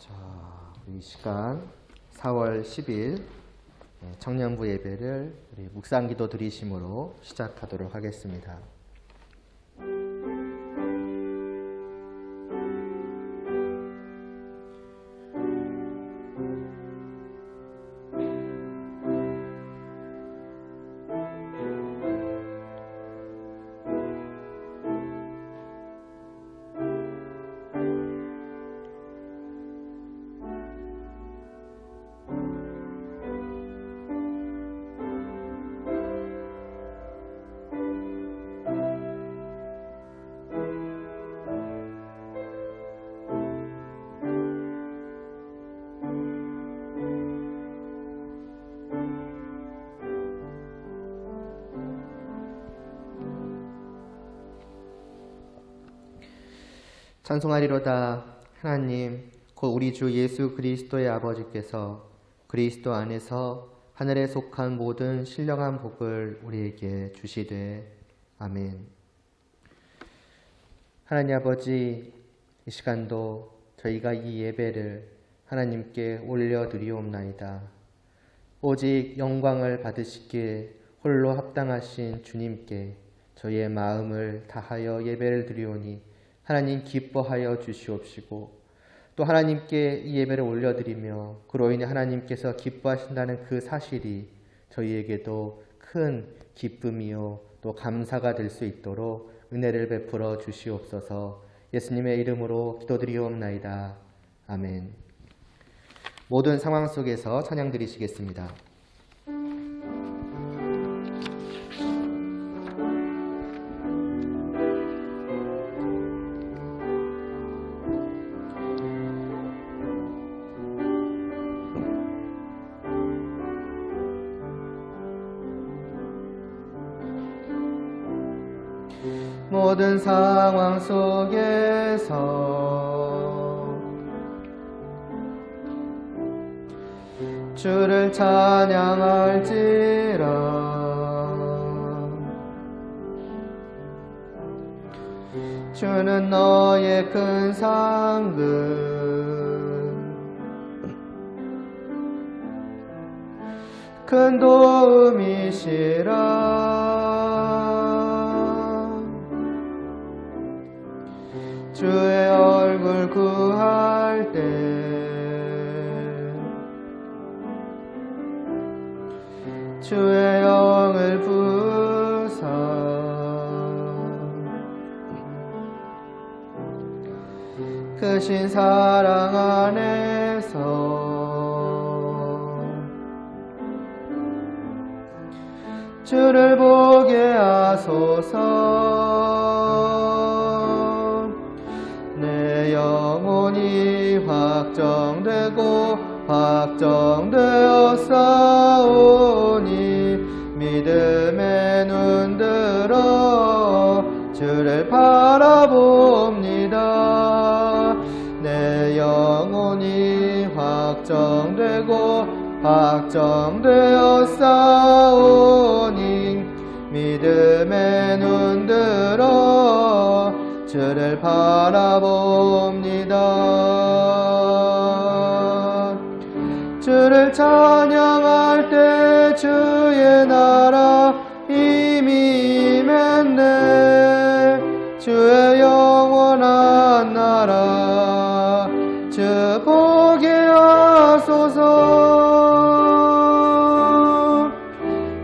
자, 이 시간 4월 10일 청년부 예배를 우리 묵상기도 드리심으로 시작하도록 하겠습니다. 찬송하리로다. 하나님 곧 우리 주 예수 그리스도의 아버지께서 그리스도 안에서 하늘에 속한 모든 신령한 복을 우리에게 주시되 아멘. 하나님 아버지, 이 시간도 저희가 이 예배를 하나님께 올려드리옵나이다. 오직 영광을 받으시기에 홀로 합당하신 주님께 저희의 마음을 다하여 예배를 드리오니 하나님 기뻐하여 주시옵시고, 또 하나님께 이 예배를 올려드리며 그로 인해 하나님께서 기뻐하신다는 그 사실이 저희에게도 큰 기쁨이요 또 감사가 될 수 있도록 은혜를 베풀어 주시옵소서. 예수님의 이름으로 기도드리옵나이다. 아멘. 모든 상황 속에서 찬양 드리시겠습니다. 모든 상황 속에서 주를 찬양할지라. 주는 너의 큰 상급 큰 도움이시라. 주의 얼굴 구할 때 주의 영을 부사 크신 사랑 안에서 주를 보게 하소서. 내 영혼이 확정되고 확정되었사오니 믿음의 눈 들어 주를 바라봅니다. 내 영혼이 확정되고 확정되었사오니 믿음의 눈 들어 주를 바라봅니다. 주를 찬양할 때 주의 나라 이미 임했네. 주의 영원한 나라 주 보게 하소서.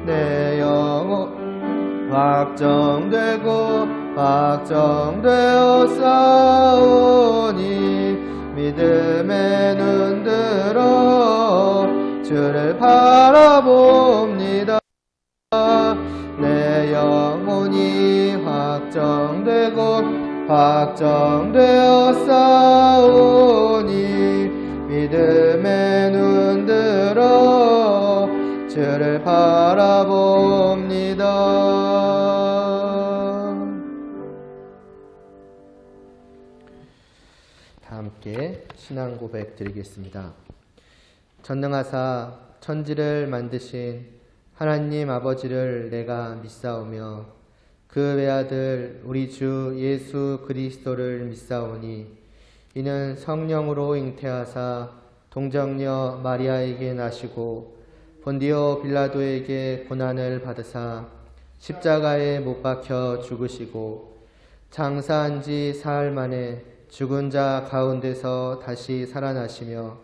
내 영혼 확정되고 확정되었사오니 믿음의 눈 들어 주를 바라봅니다. 내 영혼이 확정되고 확정되었사오니 믿음의 눈 들어 주를 바라봅니다. 함께 신앙 고백 드리겠습니다. 전능하사 천지를 만드신 하나님 아버지를 내가 믿사오며 그 외아들 우리 주 예수 그리스도를 믿사오니 이는 성령으로 잉태하사 동정녀 마리아에게 나시고 본디오 빌라도에게 고난을 받으사 십자가에 못 박혀 죽으시고 장사한 지 사흘 만에 죽은 자 가운데서 다시 살아나시며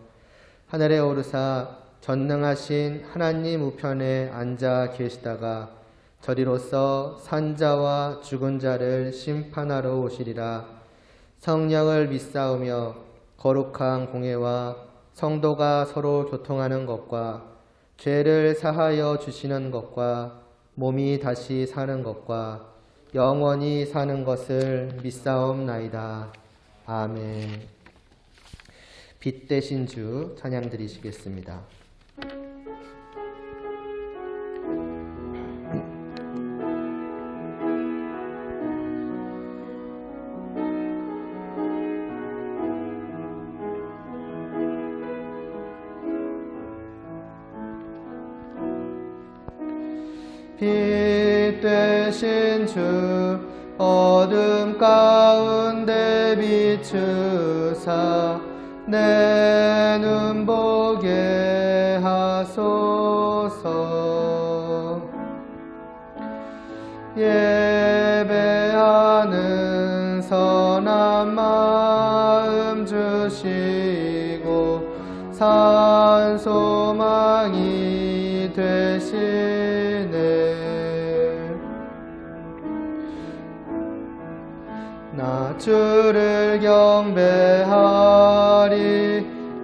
하늘에 오르사 전능하신 하나님 우편에 앉아 계시다가 저리로서 산자와 죽은 자를 심판하러 오시리라. 성령을 믿사오며 거룩한 공회와 성도가 서로 교통하는 것과 죄를 사하여 주시는 것과 몸이 다시 사는 것과 영원히 사는 것을 믿사옵나이다. 아멘. 빛 되신 주 찬양 드리시겠습니다. 빛 되신 주 어둠 가운데 비추사 내 눈 보게 하소서. 예배하는 선한 마음 주시고 산 소망이 되시네. 나 주를 경배하리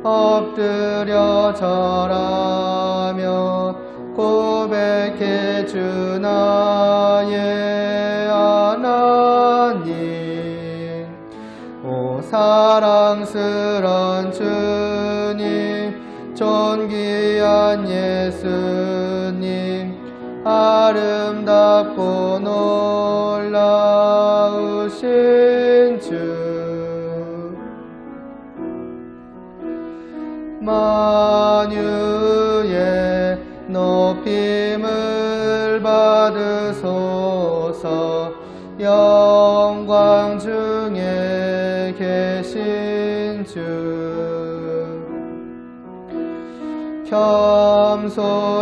엎드려 절하며 고백해 주 나의 하나님. 오 사랑스런 주님 존귀한 예수님 아름답고 놀라우신 주 만유의 높임을 받으소서. 영광 중에 계신 주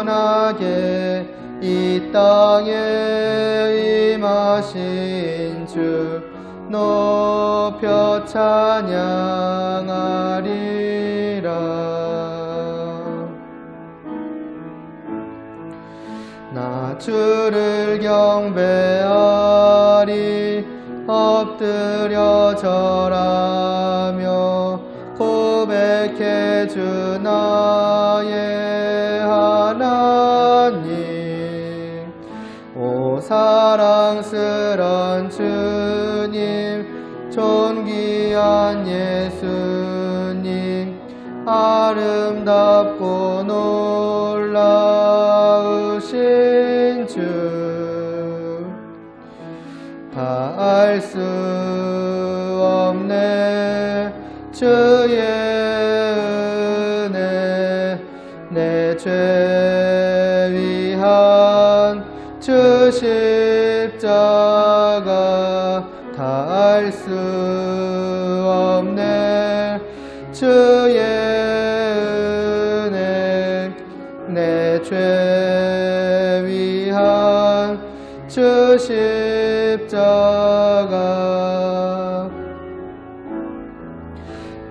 겸손하게 이 땅에 임하신 주 높여 찬양하리라. 나 주를 경배하리 엎드려 절하며 고백해 주 나의 하나님. 오 사랑스런 주님 존귀한 예수님 아름답고 놀라우신 주 다 알 수 없네 주의 은혜 내 죄 위한 주 십자가 다 알 수 없네 주의 은혜 내 죄 위한 주 십자가.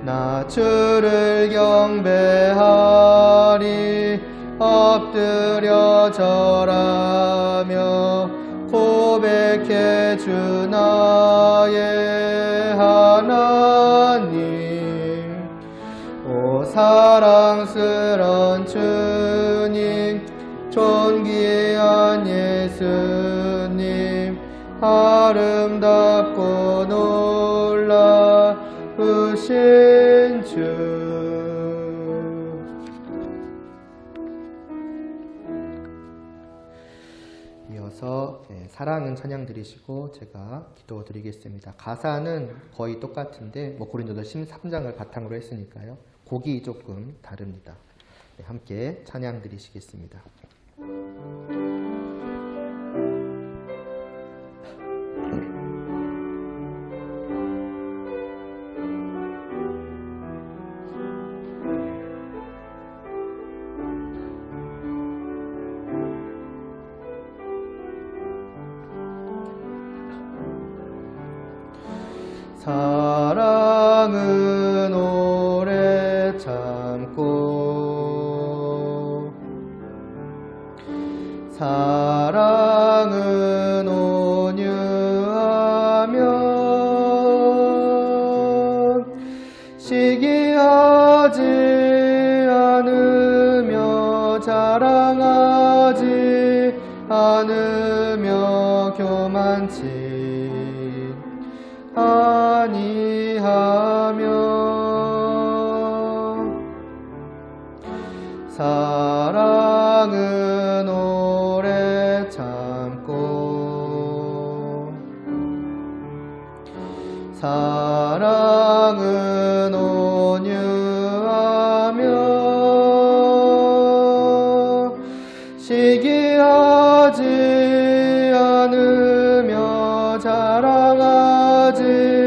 나 주를 경배하리 엎드려 절하며 고백해 주 나의 하나님. 오 사랑스런 주님 존귀한 예수님 아름답고 놀라우신 주. 이어서 사랑은 찬양 드리시고 제가 기도 드리겠습니다. 가사는 거의 똑같은데 고린도서 13장을 바탕으로 했으니까요. 곡이 조금 다릅니다. 함께 찬양 드리시겠습니다. 사랑은 오래 참고 사랑은 온유하며 시기하지 않으며 자랑하지 않으며 교만치 아니하며 사랑은 오래 참고 사랑은 온유하며 시기하지 않으며 자랑하지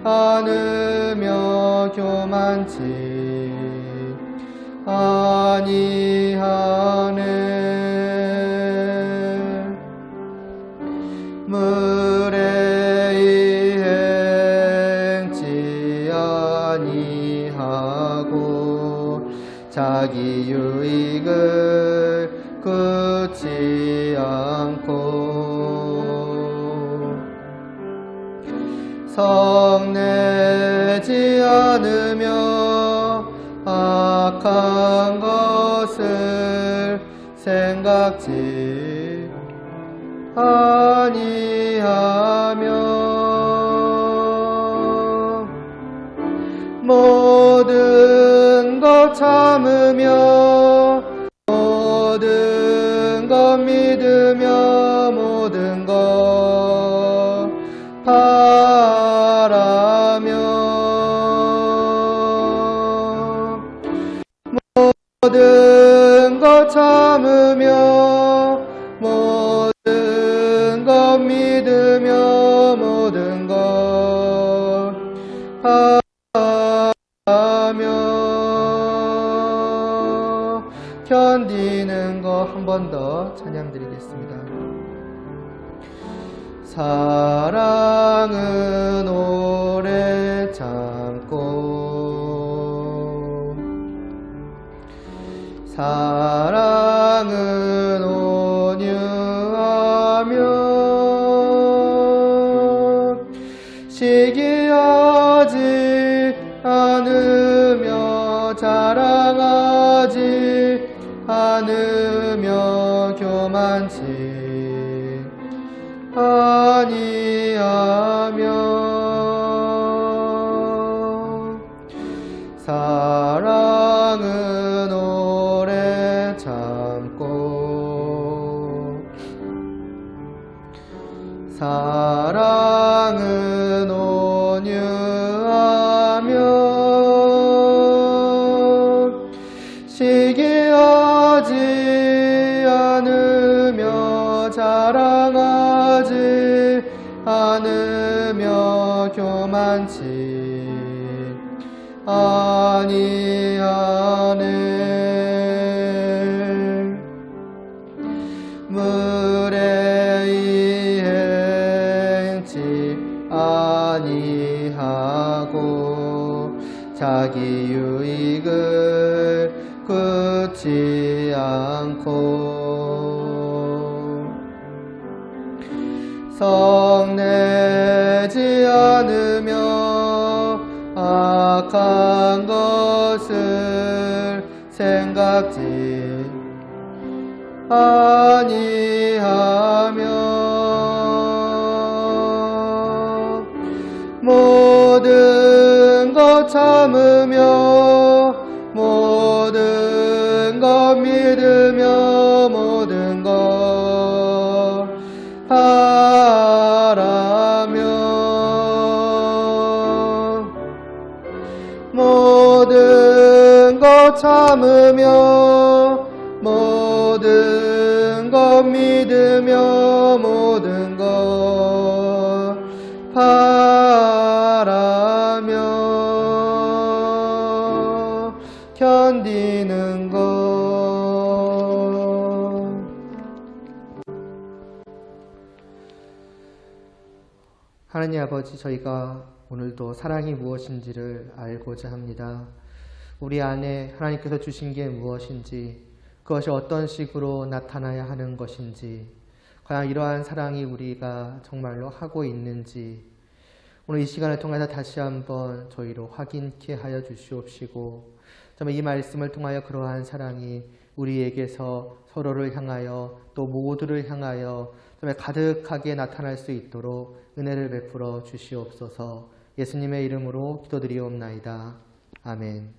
않으며 교만치 아니하네. 물에 행치 아니하고 자기 유익을 굳지 않고 성내지 않으며 악한 것을 생각지 아니하며 모든 것 참으며 모든 것 믿으며 모든 것 바라며 모든 것 참으며 모든 것 믿으며 모든 것 바라며 견디는 것 한 번 더 찬양 드리겠습니다. 사랑은 오래 참고 사랑은 온유하며 시기하지 않으며 자랑하지 않으며 교만치 아니하며 사랑은 오래 참고 사랑은 온유하며 시기하지 않으며 자랑하지 않으며 교만치 아니하네. 물에 행치 아니하고 자기 유익을 굳지 않고 성내지 않으며 악한 것을 생각지 아니하며 모든 것 참으며 모든 것 믿으며 모든 것 바라며 모든 것 참으며 모든 것 믿으며 모든 것 바라며 견디는 것. 하나님 아버지, 저희가 오늘도 사랑이 무엇인지를 알고자 합니다. 우리 안에 하나님께서 주신 게 무엇인지, 그것이 어떤 식으로 나타나야 하는 것인지, 과연 이러한 사랑이 우리가 정말로 하고 있는지 오늘 이 시간을 통해서 다시 한번 저희로 확인케 하여 주시옵시고, 정말 이 말씀을 통하여 그러한 사랑이 우리에게서 서로를 향하여 또 모두를 향하여 정말 가득하게 나타날 수 있도록 은혜를 베풀어 주시옵소서. 예수님의 이름으로 기도드리옵나이다. 아멘.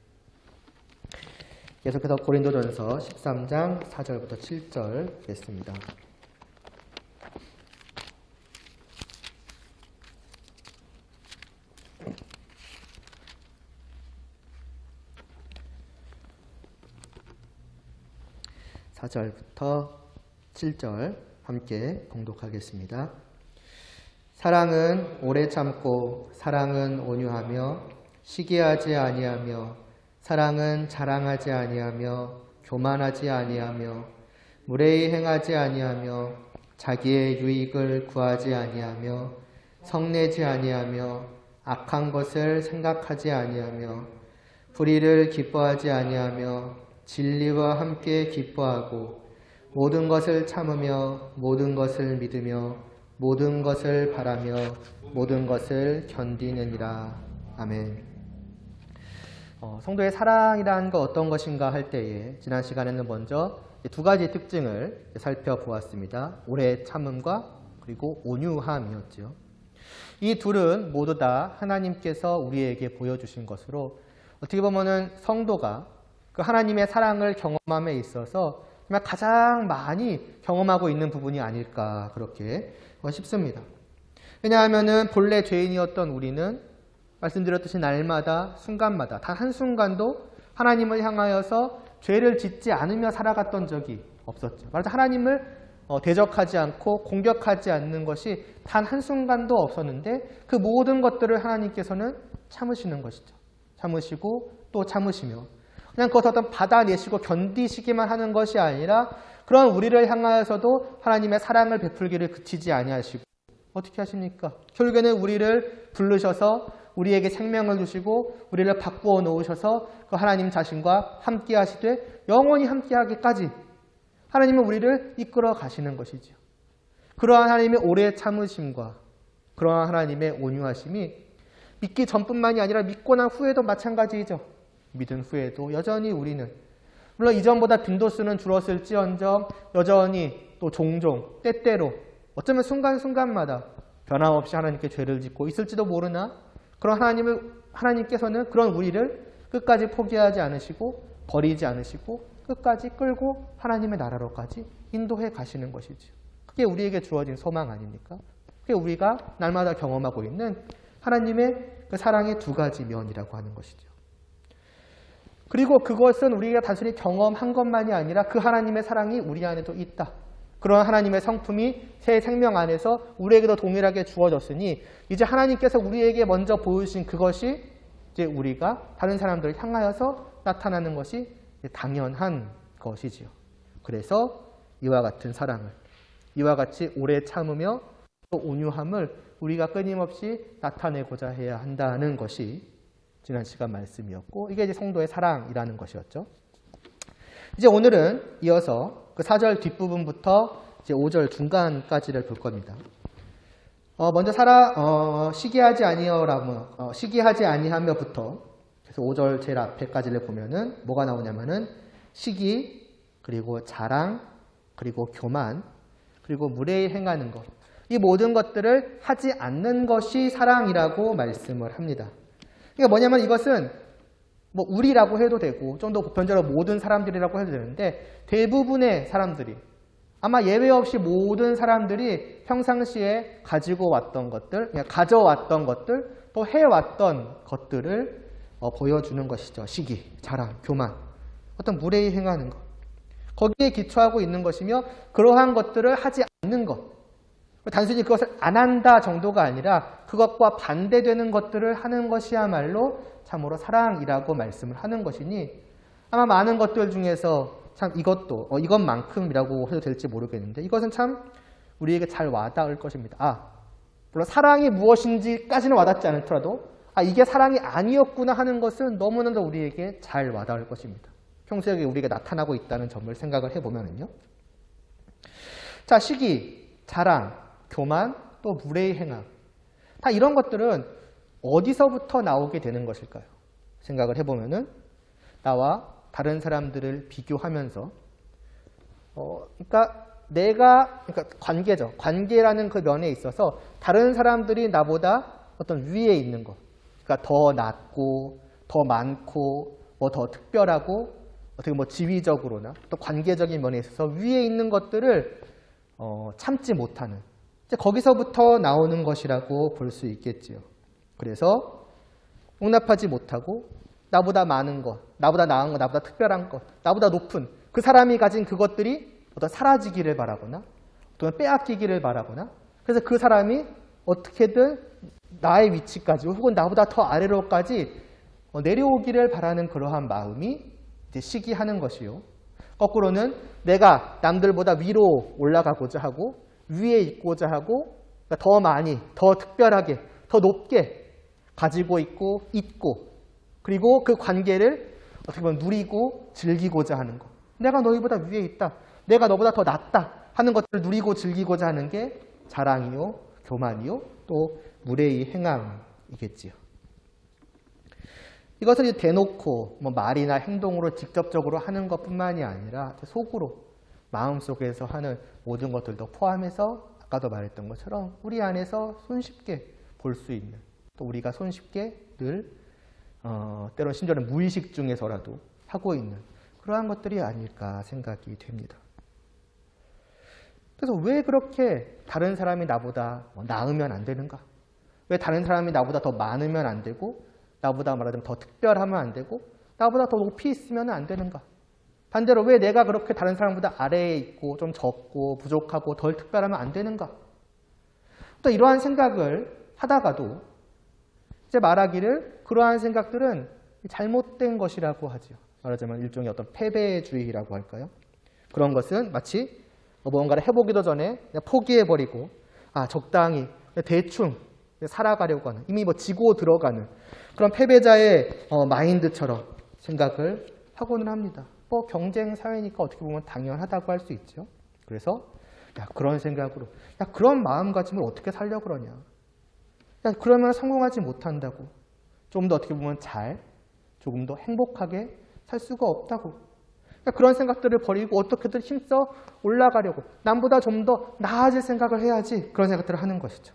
계속해서 고린도전서 13장 4절부터 7절 보겠습니다. (4절부터) 7절 함께 봉독하겠습니다. 사랑은 오래 참고 사랑은 온유하며 시기하지 아니하며 사랑은 자랑하지 아니하며 교만하지 아니하며 무례히 행하지 아니하며 자기의 유익을 구하지 아니하며 성내지 아니하며 악한 것을 생각하지 아니하며 불의를 기뻐하지 아니하며 진리와 함께 기뻐하고 모든 것을 참으며 모든 것을 믿으며 모든 것을 바라며 모든 것을 견디느니라. 아멘. 성도의 사랑이라는 것 어떤 것인가 할 때에 지난 시간에는 먼저 두 가지 특징을 살펴보았습니다. 오래 참음과 그리고 온유함이었죠. 이 둘은 모두 다 하나님께서 우리에게 보여주신 것으로 어떻게 보면은 성도가 그 하나님의 사랑을 경험함에 있어서 정말 가장 많이 경험하고 있는 부분이 아닐까 그렇게 싶습니다. 왜냐하면은 본래 죄인이었던 우리는 말씀드렸듯이 날마다 순간마다 단 한순간도 하나님을 향하여서 죄를 짓지 않으며 살아갔던 적이 없었죠. 말하자면 하나님을 대적하지 않고 공격하지 않는 것이 단 한순간도 없었는데 그 모든 것들을 하나님께서는 참으시는 것이죠. 참으시고 또 참으시며 그냥 그것을 어떤 받아내시고 견디시기만 하는 것이 아니라 그런 우리를 향하여서도 하나님의 사랑을 베풀기를 그치지 아니하시고 어떻게 하십니까? 결국에는 우리를 부르셔서 우리에게 생명을 주시고 우리를 바꾸어 놓으셔서 그 하나님 자신과 함께 하시되 영원히 함께 하기까지 하나님은 우리를 이끌어 가시는 것이죠. 그러한 하나님의 오래 참으심과 그러한 하나님의 온유하심이 믿기 전뿐만이 아니라 믿고 난 후에도 마찬가지이죠. 믿은 후에도 여전히 우리는 물론 이전보다 빈도수는 줄었을지언정 여전히 또 종종 때때로 어쩌면 순간순간마다 변함없이 하나님께 죄를 짓고 있을지도 모르나 그런 하나님께서는 그런 우리를 끝까지 포기하지 않으시고 버리지 않으시고 끝까지 끌고 하나님의 나라로까지 인도해 가시는 것이죠. 그게 우리에게 주어진 소망 아닙니까? 그게 우리가 날마다 경험하고 있는 하나님의 그 사랑의 두 가지 면이라고 하는 것이죠. 그리고 그것은 우리가 단순히 경험한 것만이 아니라 그 하나님의 사랑이 우리 안에도 있다. 그런 하나님의 성품이 새 생명 안에서 우리에게도 동일하게 주어졌으니 이제 하나님께서 우리에게 먼저 보여주신 그것이 이제 우리가 다른 사람들을 향하여서 나타나는 것이 당연한 것이지요. 그래서 이와 같은 사랑을, 이와 같이 오래 참으며 또 온유함을 우리가 끊임없이 나타내고자 해야 한다는 것이 지난 시간 말씀이었고 이게 이제 성도의 사랑이라는 것이었죠. 이제 오늘은 이어서 그 4절 뒷부분부터 이제 5절 중간까지를 볼 겁니다. 먼저 시기하지 아니하며부터 그래서 5절 제일 앞에까지를 보면은 뭐가 나오냐면은 시기 그리고 자랑 그리고 교만 그리고 무례히 행하는 것 이 모든 것들을 하지 않는 것이 사랑이라고 말씀을 합니다. 그러니까 뭐냐면 이것은 뭐 우리라고 해도 되고 좀 더 보편적으로 모든 사람들이라고 해도 되는데 대부분의 사람들이 아마 예외 없이 모든 사람들이 평상시에 가지고 왔던 것들, 가져왔던 것들, 또 해왔던 것들을 보여주는 것이죠. 시기, 자랑, 교만, 어떤 무례히 행하는 것. 거기에 기초하고 있는 것이며 그러한 것들을 하지 않는 것. 단순히 그것을 안 한다 정도가 아니라 그것과 반대되는 것들을 하는 것이야말로 참으로 사랑이라고 말씀을 하는 것이니 아마 많은 것들 중에서 참 이것만큼이라고 해도 될지 모르겠는데 이것은 참 우리에게 잘 와닿을 것입니다. 물론 사랑이 무엇인지까지는 와닿지 않더라도 이게 사랑이 아니었구나 하는 것은 너무나도 우리에게 잘 와닿을 것입니다. 평소에 우리가 나타나고 있다는 점을 생각을 해보면요. 자, 시기, 자랑, 교만, 또 무례의 행함. 다 이런 것들은 어디서부터 나오게 되는 것일까요? 생각을 해보면은 나와 다른 사람들을 비교하면서 그러니까 관계죠. 관계라는 그 면에 있어서 다른 사람들이 나보다 어떤 위에 있는 것, 그러니까 더 낫고 더 많고 뭐 더 특별하고 어떻게 뭐 지위적으로나 또 관계적인 면에 있어서 위에 있는 것들을 참지 못하는 이제 거기서부터 나오는 것이라고 볼 수 있겠지요. 그래서 용납하지 못하고 나보다 많은 것, 나보다 나은 것, 나보다 특별한 것, 나보다 높은 그 사람이 가진 그것들이 어떤 사라지기를 바라거나 또는 빼앗기기를 바라거나 그래서 그 사람이 어떻게든 나의 위치까지 혹은 나보다 더 아래로까지 내려오기를 바라는 그러한 마음이 이제 시기하는 것이요. 거꾸로는 내가 남들보다 위로 올라가고자 하고 위에 있고자 하고 더 많이, 더 특별하게, 더 높게 가지고 있고 그리고 그 관계를 어떻게 보면 누리고 즐기고자 하는 것. 내가 너희보다 위에 있다. 내가 너보다 더 낫다 하는 것들을 누리고 즐기고자 하는 게 자랑이요, 교만이요, 또 무례의 행함이겠지요. 이것을 이제 대놓고 뭐 말이나 행동으로 직접적으로 하는 것뿐만이 아니라 속으로 마음속에서 하는 모든 것들도 포함해서 아까도 말했던 것처럼 우리 안에서 손쉽게 볼 수 있는 또 우리가 손쉽게 늘 때로는 심지어는 무의식 중에서라도 하고 있는 그러한 것들이 아닐까 생각이 됩니다. 그래서 왜 그렇게 다른 사람이 나보다 나으면 안 되는가? 왜 다른 사람이 나보다 더 많으면 안 되고 나보다 말하자면 더 특별하면 안 되고 나보다 더 높이 있으면 안 되는가? 반대로 왜 내가 그렇게 다른 사람보다 아래에 있고 좀 적고 부족하고 덜 특별하면 안 되는가? 또 이러한 생각을 하다가도 이제 말하기를 그러한 생각들은 잘못된 것이라고 하죠. 말하자면 일종의 어떤 패배주의라고 할까요? 그런 것은 마치 뭔가를 해보기도 전에 그냥 포기해버리고 적당히 대충 살아가려고 하는 이미 뭐 지고 들어가는 그런 패배자의 마인드처럼 생각을 하고는 합니다. 뭐 경쟁 사회니까 어떻게 보면 당연하다고 할 수 있죠. 그래서 그런 생각으로 그런 마음가짐을 어떻게 살려고 그러냐. 그러면 성공하지 못한다고. 좀 더 어떻게 보면 조금 더 행복하게 살 수가 없다고. 그런 생각들을 버리고 어떻게든 힘써 올라가려고 남보다 좀 더 나아질 생각을 해야지 그런 생각들을 하는 것이죠.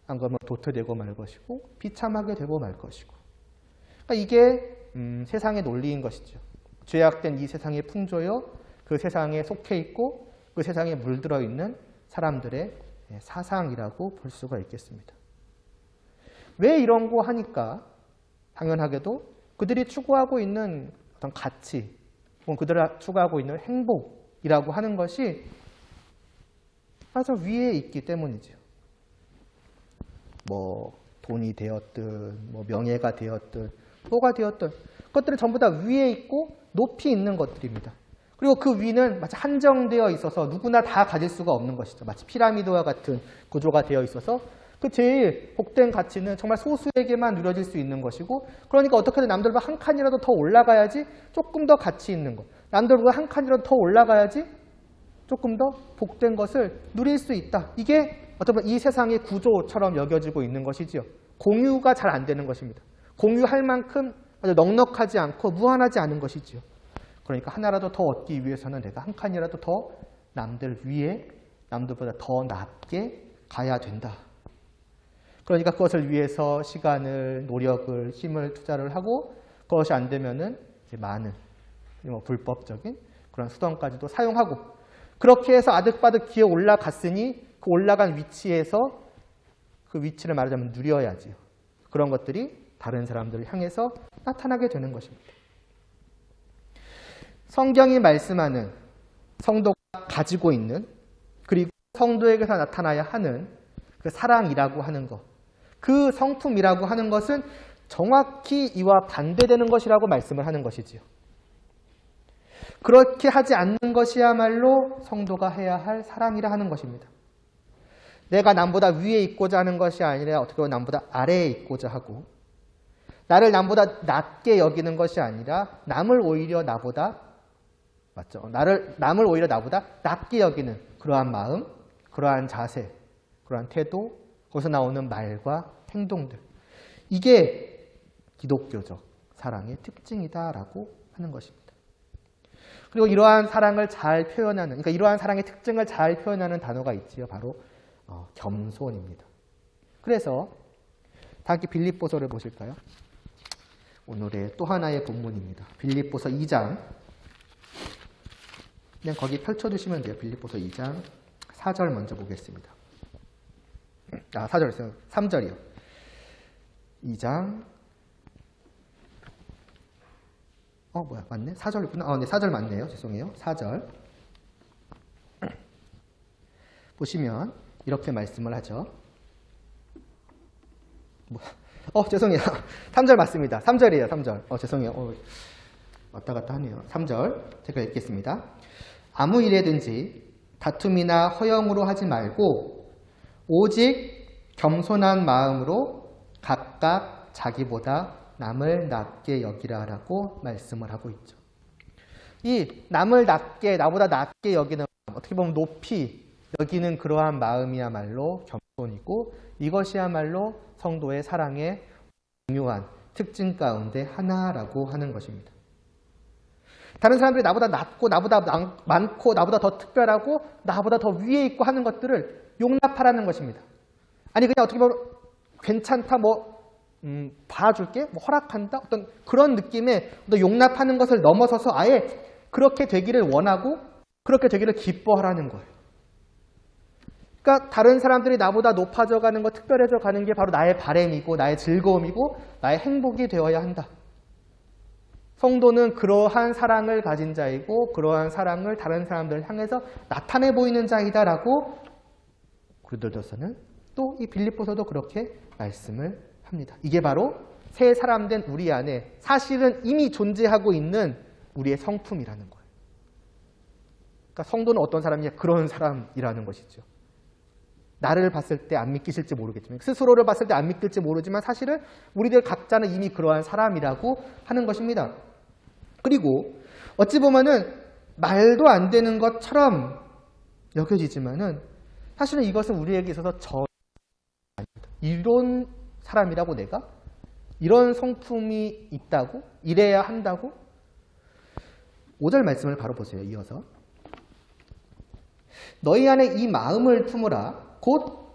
안 그러면 도태되고 말 것이고 비참하게 되고 말 것이고. 이게 세상의 논리인 것이죠. 죄악된 이 세상의 풍조여 그 세상에 속해 있고 그 세상에 물들어 있는 사람들의 사상이라고 볼 수가 있겠습니다. 왜 이런 거 하니까 당연하게도 그들이 추구하고 있는 어떤 가치 혹은 그들이 추구하고 있는 행복이라고 하는 것이 아주 위에 있기 때문이죠. 뭐 돈이 되었든 뭐 명예가 되었든 뭐가 되었든 그것들은 전부 다 위에 있고 높이 있는 것들입니다. 그리고 그 위는 마치 한정되어 있어서 누구나 다 가질 수가 없는 것이죠. 마치 피라미드와 같은 구조가 되어 있어서 그 제일 복된 가치는 정말 소수에게만 누려질 수 있는 것이고 그러니까 어떻게든 남들보다 한 칸이라도 더 올라가야지 조금 더 가치 있는 것. 남들보다 한 칸이라도 더 올라가야지 조금 더 복된 것을 누릴 수 있다. 이게 어쩌면 이 세상의 구조처럼 여겨지고 있는 것이지요. 공유가 잘 안 되는 것입니다. 공유할 만큼 아주 넉넉하지 않고 무한하지 않은 것이지요. 그러니까 하나라도 더 얻기 위해서는 내가 한 칸이라도 더 남들 위에 남들보다 더 낮게 가야 된다. 그러니까 그것을 위해서 시간을, 노력을, 힘을 투자를 하고 그것이 안 되면은 이제 많은 불법적인 그런 수단까지도 사용하고 그렇게 해서 아득바득 기어 올라갔으니 그 올라간 위치에서 그 위치를 말하자면 누려야지요. 그런 것들이 다른 사람들을 향해서 나타나게 되는 것입니다. 성경이 말씀하는 성도가 가지고 있는 그리고 성도에게서 나타나야 하는 그 사랑이라고 하는 것, 그 성품이라고 하는 것은 정확히 이와 반대되는 것이라고 말씀을 하는 것이지요. 그렇게 하지 않는 것이야말로 성도가 해야 할 사랑이라 하는 것입니다. 내가 남보다 위에 있고자 하는 것이 아니라 어떻게 보면 남보다 아래에 있고자 하고 나를 남보다 낮게 여기는 것이 아니라 남을 오히려 나보다 맞죠? 남을 오히려 나보다 낮게 여기는 그러한 마음, 그러한 자세, 그러한 태도, 거기서 나오는 말과 행동들. 이게 기독교적 사랑의 특징이다라고 하는 것입니다. 그리고 이러한 사랑을 잘 표현하는, 그러니까 이러한 사랑의 특징을 잘 표현하는 단어가 있지요. 바로 겸손입니다. 그래서 다 함께 빌립보서를 보실까요? 오늘의 또 하나의 본문입니다. 빌립보서 2장. 그냥 거기 펼쳐주시면 돼요. 빌립보서 2장 4절 먼저 보겠습니다. 4절이요. 3절이요. 2장 맞네? 4절이구나. 네, 4절 맞네요. 죄송해요. 4절. 보시면 이렇게 말씀을 하죠. 죄송해요. 3절 맞습니다. 3절이에요. 3절. 죄송해요. 왔다 갔다 하네요. 3절. 제가 읽겠습니다. 아무 일에든지 다툼이나 허영으로 하지 말고 오직 겸손한 마음으로 각각 자기보다 남을 낮게 여기라라고 말씀을 하고 있죠. 이 남을 낮게, 나보다 낮게 여기는 어떻게 보면 높이 여기는 그러한 마음이야말로 겸손이고 이것이야말로 성도의 사랑의 중요한 특징 가운데 하나라고 하는 것입니다. 다른 사람들이 나보다 낮고 나보다 많고 나보다 더 특별하고 나보다 더 위에 있고 하는 것들을 용납하라는 것입니다. 아니 그냥 어떻게 보면 괜찮다 봐줄게 허락한다 어떤 그런 느낌의 용납하는 것을 넘어서서 아예 그렇게 되기를 원하고 그렇게 되기를 기뻐하라는 거예요. 그러니까 다른 사람들이 나보다 높아져 가는 것, 특별해져 가는 게 바로 나의 바램이고 나의 즐거움이고 나의 행복이 되어야 한다. 성도는 그러한 사랑을 가진 자이고 그러한 사랑을 다른 사람들을 향해서 나타내 보이는 자이다라고 고린도전서는 또 이 빌립보서도 그렇게 말씀을 합니다. 이게 바로 새 사람된 우리 안에 사실은 이미 존재하고 있는 우리의 성품이라는 거예요. 그러니까 성도는 어떤 사람이냐? 그런 사람이라는 것이죠. 나를 봤을 때 안 믿기실지 모르겠지만 스스로를 봤을 때 안 믿길지 모르지만 사실은 우리들 각자는 이미 그러한 사람이라고 하는 것입니다. 그리고 어찌 보면은 말도 안 되는 것처럼 여겨지지만은 사실은 이것은 우리에게 있어서 아닙니다. 이런 사람이라고 내가? 이런 성품이 있다고? 이래야 한다고? 5절 말씀을 바로 보세요. 이어서. 너희 안에 이 마음을 품으라. 곧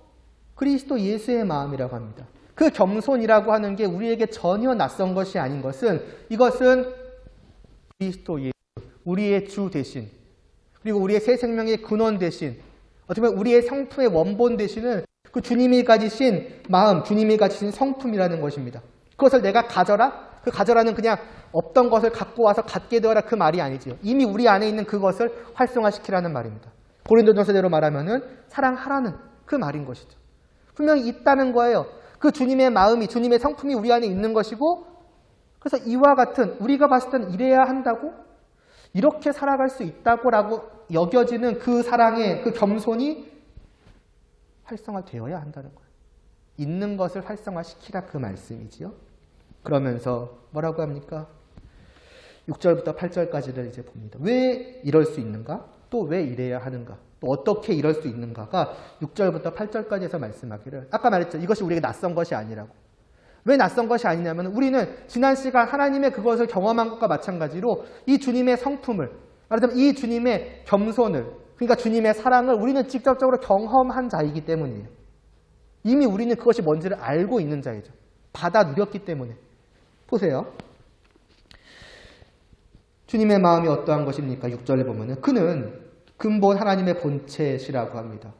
그리스도 예수의 마음이라고 합니다. 그 겸손이라고 하는 게 우리에게 전혀 낯선 것이 아닌 것은 이것은 그리스도 예수, 우리의 주 대신 그리고 우리의 새 생명의 근원 대신 어떻게 보면 우리의 성품의 원본 대신은 그 주님이 가지신 마음, 주님이 가지신 성품이라는 것입니다. 그것을 내가 가져라? 그 가져라는 그냥 없던 것을 갖고 와서 갖게 되어라 그 말이 아니지요. 이미 우리 안에 있는 그것을 활성화시키라는 말입니다. 고린도전서대로 말하면은 사랑하라는 그 말인 것이죠. 분명히 있다는 거예요. 그 주님의 마음이, 주님의 성품이 우리 안에 있는 것이고 그래서 이와 같은 우리가 봤을 때는 이래야 한다고 이렇게 살아갈 수 있다고 라고 여겨지는 그 사랑의 그 겸손이 활성화되어야 한다는 거예요. 있는 것을 활성화시키라 그 말씀이지요. 그러면서 뭐라고 합니까? 6절부터 8절까지를 이제 봅니다. 왜 이럴 수 있는가? 또 왜 이래야 하는가? 또 어떻게 이럴 수 있는가가 6절부터 8절까지에서 말씀하기를 아까 말했죠. 이것이 우리에게 낯선 것이 아니라고. 왜 낯선 것이 아니냐면 우리는 지난 시간 하나님의 그것을 경험한 것과 마찬가지로 이 주님의 성품을 말하자면 이 주님의 겸손을 그러니까 주님의 사랑을 우리는 직접적으로 경험한 자이기 때문이에요. 이미 우리는 그것이 뭔지를 알고 있는 자이죠. 받아 누렸기 때문에. 보세요. 주님의 마음이 어떠한 것입니까? 6절에 보면은 그는 근본 하나님의 본체시라고 합니다.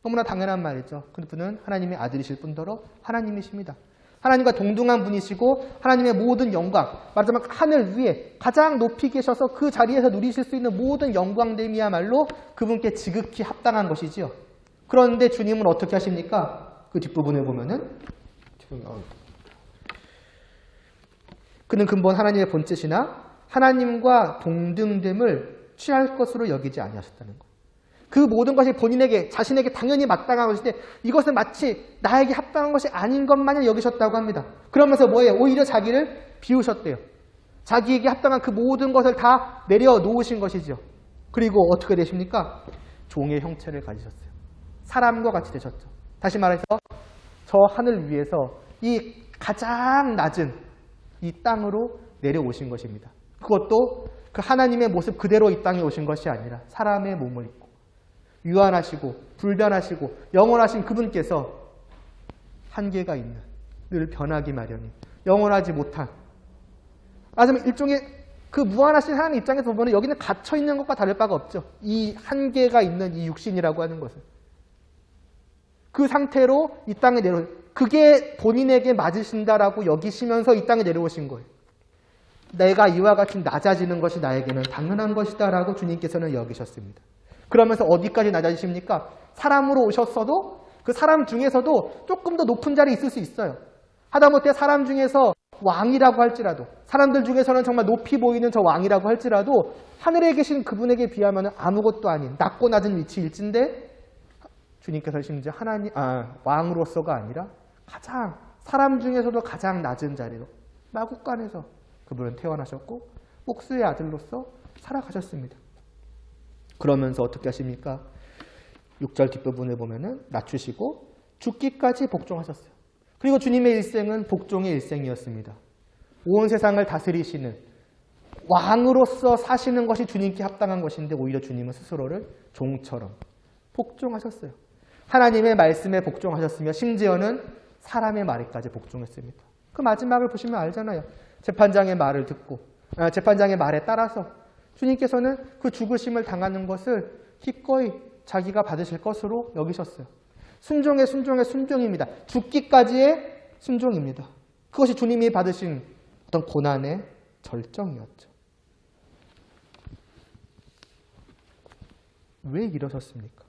너무나 당연한 말이죠. 그분은 하나님의 아들이실 뿐더러 하나님이십니다. 하나님과 동등한 분이시고 하나님의 모든 영광, 말하자면 하늘 위에 가장 높이 계셔서 그 자리에서 누리실 수 있는 모든 영광됨이야말로 그분께 지극히 합당한 것이지요. 그런데 주님은 어떻게 하십니까? 그 뒷부분에 보면은 그는 근본 하나님의 본체시나 하나님과 동등됨을 취할 것으로 여기지 아니하셨다는 것. 그 모든 것이 본인에게 자신에게 당연히 마땅한 것인데 이것은 마치 나에게 합당한 것이 아닌 것 마냥 여기셨다고 합니다. 그러면서 뭐예요? 오히려 자기를 비우셨대요. 자기에게 합당한 그 모든 것을 다 내려놓으신 것이죠. 그리고 어떻게 되십니까? 종의 형체를 가지셨어요. 사람과 같이 되셨죠. 다시 말해서 저 하늘 위에서 이 가장 낮은 이 땅으로 내려오신 것입니다. 그것도 그 하나님의 모습 그대로 이 땅에 오신 것이 아니라 사람의 몸을 입고 유한하시고 불변하시고 영원하신 그분께서 한계가 있는 늘 변하기 마련인 영원하지 못한 아니면 일종의 그 무한하신 하나님 입장에서 보면 여기는 갇혀 있는 것과 다를 바가 없죠. 이 한계가 있는 이 육신이라고 하는 것은 그 상태로 이 땅에 그게 본인에게 맞으신다라고 여기시면서 이 땅에 내려오신 거예요. 내가 이와 같이 낮아지는 것이 나에게는 당연한 것이다 라고 주님께서는 여기셨습니다. 그러면서 어디까지 낮아지십니까? 사람으로 오셨어도 그 사람 중에서도 조금 더 높은 자리에 있을 수 있어요. 하다못해 사람 중에서 왕이라고 할지라도 사람들 중에서는 정말 높이 보이는 저 왕이라고 할지라도 하늘에 계신 그분에게 비하면 아무것도 아닌 낮고 낮은 위치일진데 주님께서 심지어 왕으로서가 아니라 가장 사람 중에서도 가장 낮은 자리로 마국간에서 그분은 태어나셨고 목수의 아들로서 살아가셨습니다. 그러면서 어떻게 하십니까? 6절 뒷부분에 보면은 낮추시고 죽기까지 복종하셨어요. 그리고 주님의 일생은 복종의 일생이었습니다. 온 세상을 다스리시는 왕으로서 사시는 것이 주님께 합당한 것인데 오히려 주님은 스스로를 종처럼 복종하셨어요. 하나님의 말씀에 복종하셨으며 심지어는 사람의 말에까지 복종했습니다. 그 마지막을 보시면 알잖아요. 재판장의 말을 듣고 재판장의 말에 따라서 주님께서는 그 죽으심을 당하는 것을 기꺼이 자기가 받으실 것으로 여기셨어요. 순종의 순종입니다. 죽기까지의 순종입니다. 그것이 주님이 받으신 어떤 고난의 절정이었죠. 왜 이러셨습니까?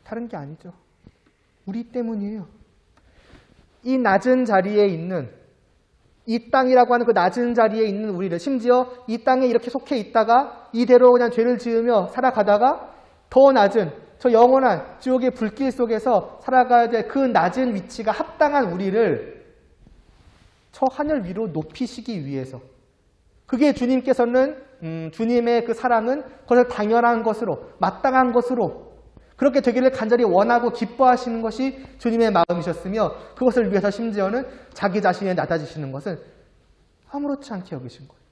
다른 게 아니죠. 우리 때문이에요. 이 낮은 자리에 있는 이 땅이라고 하는 그 낮은 자리에 있는 우리를 심지어 이 땅에 이렇게 속해 있다가 이대로 그냥 죄를 지으며 살아가다가 더 낮은 저 영원한 지옥의 불길 속에서 살아가야 될 그 낮은 위치가 합당한 우리를 저 하늘 위로 높이시기 위해서 그게 주님께서는 주님의 그 사랑은 그것을 당연한 것으로 마땅한 것으로 그렇게 되기를 간절히 원하고 기뻐하시는 것이 주님의 마음이셨으며 그것을 위해서 심지어는 자기 자신이 낮아지시는 것은 아무렇지 않게 여기신 거예요.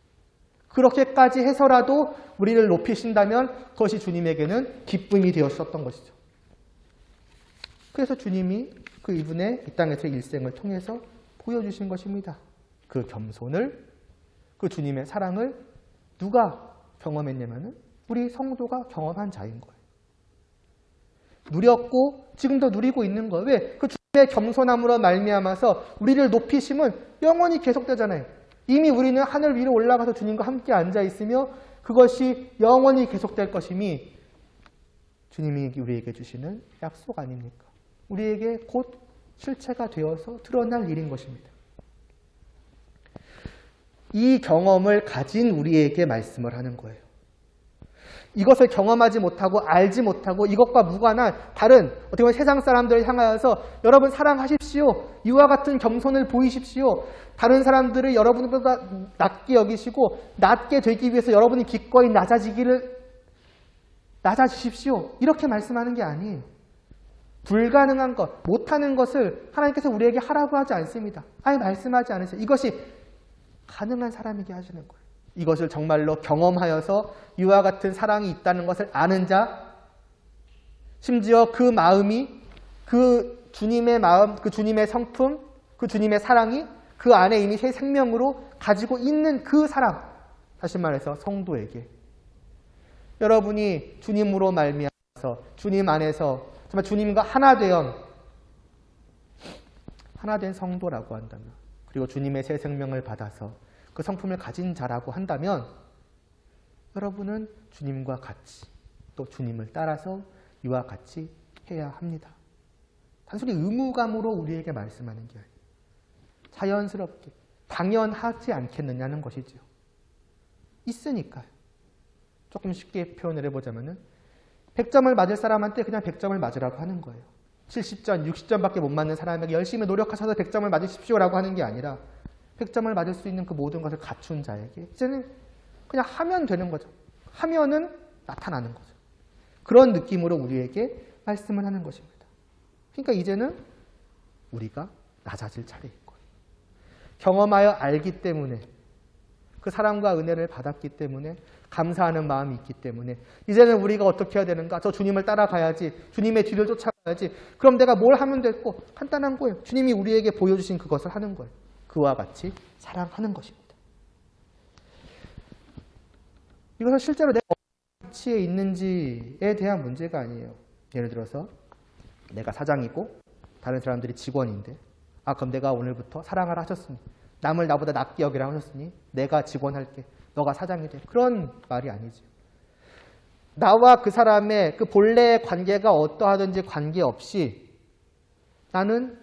그렇게까지 해서라도 우리를 높이신다면 그것이 주님에게는 기쁨이 되었었던 것이죠. 그래서 주님이 그 이분의 이 땅에서의 일생을 통해서 보여주신 것입니다. 그 겸손을, 그 주님의 사랑을 누가 경험했냐면 우리 성도가 경험한 자인 거예요. 누렸고 지금도 누리고 있는 거예요. 왜? 그 주님의 겸손함으로 말미암아서 우리를 높이심은 영원히 계속되잖아요. 이미 우리는 하늘 위로 올라가서 주님과 함께 앉아있으며 그것이 영원히 계속될 것임이 주님이 우리에게 주시는 약속 아닙니까? 우리에게 곧 실체가 되어서 드러날 일인 것입니다. 이 경험을 가진 우리에게 말씀을 하는 거예요. 이것을 경험하지 못하고 알지 못하고 이것과 무관한 다른 어떻게 보면 세상 사람들을 향하여서 여러분 사랑하십시오. 이와 같은 겸손을 보이십시오. 다른 사람들을 여러분보다 낮게 여기시고 낮게 되기 위해서 여러분이 기꺼이 낮아지십시오. 이렇게 말씀하는 게 아니에요. 불가능한 것, 못하는 것을 하나님께서 우리에게 하라고 하지 않습니다. 아예 말씀하지 않으세요. 이것이 가능한 사람에게 하시는 거예요. 이것을 정말로 경험하여서 이와 같은 사랑이 있다는 것을 아는 자, 심지어 그 마음이 그 주님의 마음, 그 주님의 성품, 그 주님의 사랑이 그 안에 이미 새 생명으로 가지고 있는 그 사랑, 다시 말해서 성도에게 여러분이 주님으로 말미암아서 주님 안에서 정말 주님과 하나 된 성도라고 한다면 그리고 주님의 새 생명을 받아서 그 성품을 가진 자라고 한다면 여러분은 주님과 같이 또 주님을 따라서 이와 같이 해야 합니다. 단순히 의무감으로 우리에게 말씀하는 게 아니에요. 자연스럽게 당연하지 않겠느냐는 것이죠. 있으니까요. 조금 쉽게 표현을 해보자면은 100점을 맞을 사람한테 그냥 100점을 맞으라고 하는 거예요. 70점, 60점밖에 못 맞는 사람에게 열심히 노력하셔서 100점을 맞으십시오라고 하는 게 아니라 100점을 맞을 수 있는 그 모든 것을 갖춘 자에게 이제는 그냥 하면 되는 거죠. 하면은 나타나는 거죠. 그런 느낌으로 우리에게 말씀을 하는 것입니다. 그러니까 이제는 우리가 낮아질 차례인 거예요. 경험하여 알기 때문에 그 사랑과 은혜를 받았기 때문에 감사하는 마음이 있기 때문에 이제는 우리가 어떻게 해야 되는가? 저 주님을 따라가야지. 주님의 뒤를 쫓아가야지. 그럼 내가 뭘 하면 될고? 간단한 거예요. 주님이 우리에게 보여주신 그것을 하는 거예요. 그와 같이 사랑하는 것입니다. 이것은 실제로 내가 어떤 위치에 있는지에 대한 문제가 아니에요. 예를 들어서 내가 사장이고 다른 사람들이 직원인데 그럼 내가 오늘부터 사랑하라 하셨으니 남을 나보다 낮게 여기라 하셨으니 내가 직원할게. 너가 사장이 돼. 그런 말이 아니지. 나와 그 사람의 그 본래의 관계가 어떠하든지 관계없이 나는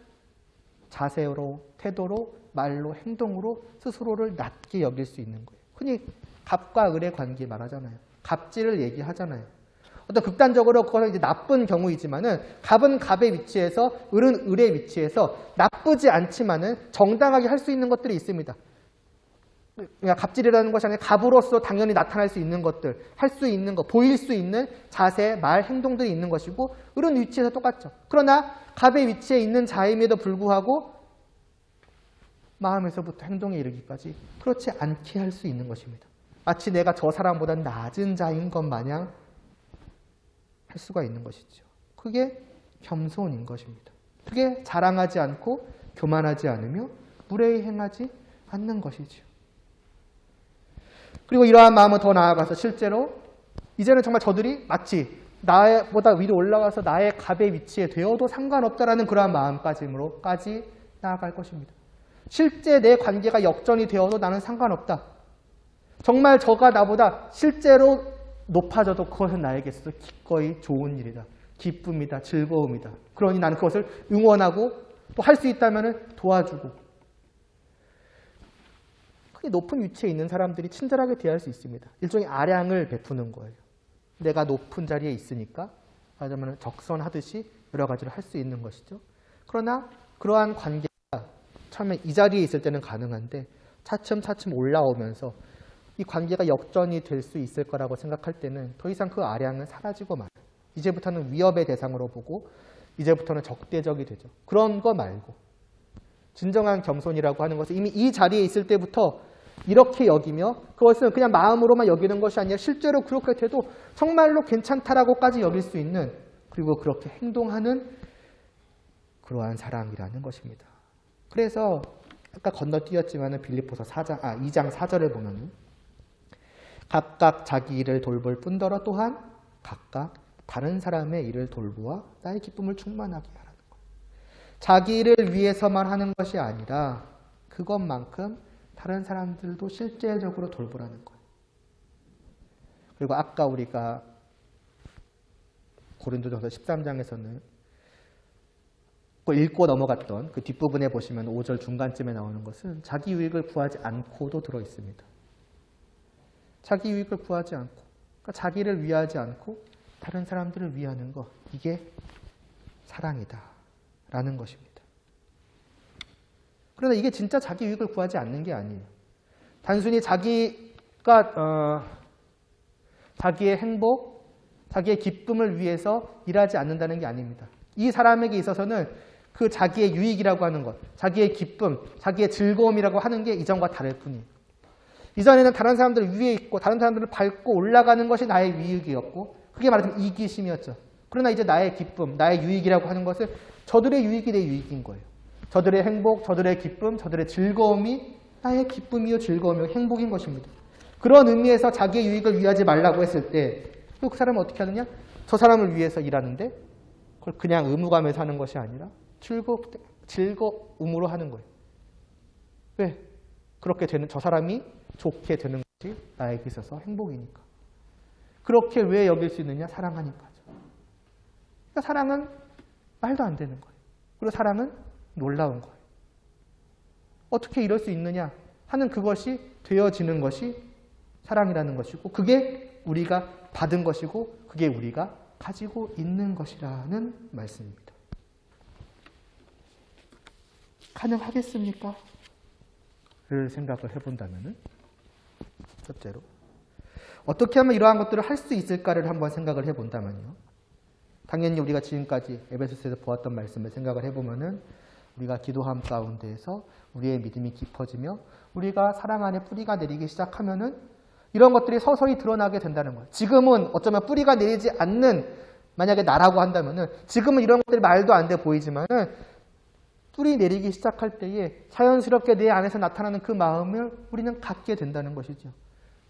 자세로, 태도로, 말로, 행동으로 스스로를 낮게 여길 수 있는 거예요. 흔히 갑과 을의 관계 말하잖아요. 갑질을 얘기하잖아요. 어떤 극단적으로 그거는 이제 나쁜 경우이지만은 갑은 갑의 위치에서 을은 을의 위치에서 나쁘지 않지만은 정당하게 할 수 있는 것들이 있습니다. 그러니까 갑질이라는 것이 아니라 갑으로서 당연히 나타날 수 있는 것들, 할 수 있는 것, 보일 수 있는 자세, 말, 행동들이 있는 것이고 을은 위치에서 똑같죠. 그러나 갑의 위치에 있는 자임에도 불구하고 마음에서부터 행동에 이르기까지 그렇지 않게 할 수 있는 것입니다. 마치 내가 저 사람보다 낮은 자인 것 마냥 할 수가 있는 것이죠. 그게 겸손인 것입니다. 그게 자랑하지 않고 교만하지 않으며 무례히 행하지 않는 것이죠. 그리고 이러한 마음은 더 나아가서 실제로 이제는 정말 저들이 마치 나보다 위로 올라가서 나의 갑의 위치에 되어도 상관없다라는 그러한 마음가짐으로까지 나아갈 것입니다. 실제 내 관계가 역전이 되어도 나는 상관없다. 정말 저가 나보다 실제로 높아져도 그것은 나에게 있어서 기꺼이 좋은 일이다. 기쁨이다. 즐거움이다. 그러니 나는 그것을 응원하고 또 할 수 있다면 도와주고. 크게 높은 위치에 있는 사람들이 친절하게 대할 수 있습니다. 일종의 아량을 베푸는 거예요. 내가 높은 자리에 있으니까 말하자면 적선하듯이 여러 가지를 할 수 있는 것이죠. 그러나 그러한 관계가 처음에 이 자리에 있을 때는 가능한데 차츰차츰 올라오면서 이 관계가 역전이 될 수 있을 거라고 생각할 때는 더 이상 그 아량은 사라지고 말아요. 이제부터는 위협의 대상으로 보고 이제부터는 적대적이 되죠. 그런 거 말고 진정한 겸손이라고 하는 것은 이미 이 자리에 있을 때부터 이렇게 여기며 그것은 그냥 마음으로만 여기는 것이 아니라 실제로 그렇게 돼도 정말로 괜찮다라고까지 여길 수 있는 그리고 그렇게 행동하는 그러한 사랑이라는 것입니다. 그래서 아까 건너뛰었지만 빌립보서 2장 4절을 보면 각각 자기 일을 돌볼 뿐더러 또한 각각 다른 사람의 일을 돌보아 나의 기쁨을 충만하게 하라는 거예요. 자기 일을 위해서만 하는 것이 아니라 그것만큼 다른 사람들도 실제적으로 돌보라는 거예요. 그리고 아까 우리가 고린도전서 13장에서는 읽고 넘어갔던 그 뒷부분에 보시면 5절 중간쯤에 나오는 것은 자기 유익을 구하지 않고도 들어있습니다. 자기 유익을 구하지 않고 그러니까 자기를 위하지 않고 다른 사람들을 위하는 것 이게 사랑이다 라는 것입니다. 그러나 이게 진짜 자기 유익을 구하지 않는 게 아니에요. 단순히 자기가 자기의 행복, 자기의 기쁨을 위해서 일하지 않는다는 게 아닙니다. 이 사람에게 있어서는 그 자기의 유익이라고 하는 것, 자기의 기쁨, 자기의 즐거움이라고 하는 게 이전과 다를 뿐이에요. 이전에는 다른 사람들 위에 있고 다른 사람들을 밟고 올라가는 것이 나의 유익이었고 그게 말하자면 이기심이었죠. 그러나 이제 나의 기쁨, 나의 유익이라고 하는 것은 저들의 유익이 내 유익인 거예요. 저들의 행복, 저들의 기쁨, 저들의 즐거움이 나의 기쁨이요 즐거움이요 행복인 것입니다. 그런 의미에서 자기의 유익을 위하지 말라고 했을 때 그 사람은 어떻게 하느냐? 저 사람을 위해서 일하는데 그걸 그냥 의무감에서 하는 것이 아니라 즐거움으로 하는 거예요. 왜? 그렇게 되는 저 사람이 좋게 되는 것이 나에게 있어서 행복이니까. 그렇게 왜 여길 수 있느냐? 사랑하니까죠. 그러니까 사랑은 말도 안 되는 거예요. 그리고 사랑은 놀라운 거예요. 어떻게 이럴 수 있느냐 하는 그것이 되어지는 것이 사랑이라는 것이고 그게 우리가 받은 것이고 그게 우리가 가지고 있는 것이라는 말씀입니다. 가능하겠습니까? 를 생각을 해본다면 첫째로 어떻게 하면 이러한 것들을 할 수 있을까를 한번 생각을 해본다면요. 당연히 우리가 지금까지 에베소서에서 보았던 말씀을 생각을 해보면은 우리가 기도함 가운데에서 우리의 믿음이 깊어지며 우리가 사랑 안에 뿌리가 내리기 시작하면은 이런 것들이 서서히 드러나게 된다는 거예요. 지금은 어쩌면 뿌리가 내리지 않는 만약에 나라고 한다면은 지금은 이런 것들이 말도 안 돼 보이지만은 뿌리 내리기 시작할 때에 자연스럽게 내 안에서 나타나는 그 마음을 우리는 갖게 된다는 것이죠.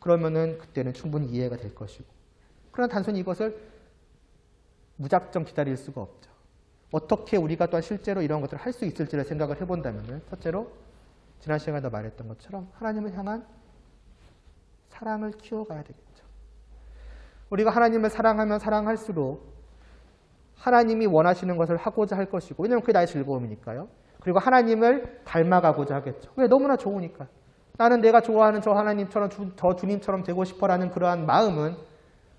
그러면은 그때는 충분히 이해가 될 것이고. 그러나 단순히 이것을 무작정 기다릴 수가 없죠. 어떻게 우리가 또한 실제로 이런 것들을 할 수 있을지를 생각을 해본다면 첫째로 지난 시간에 말했던 것처럼 하나님을 향한 사랑을 키워가야 되겠죠. 우리가 하나님을 사랑하면 사랑할수록 하나님이 원하시는 것을 하고자 할 것이고 왜냐하면 그게 나의 즐거움이니까요. 그리고 하나님을 닮아가고자 하겠죠. 왜? 너무나 좋으니까. 나는 내가 좋아하는 저 하나님처럼 저 주님처럼 되고 싶어라는 그러한 마음은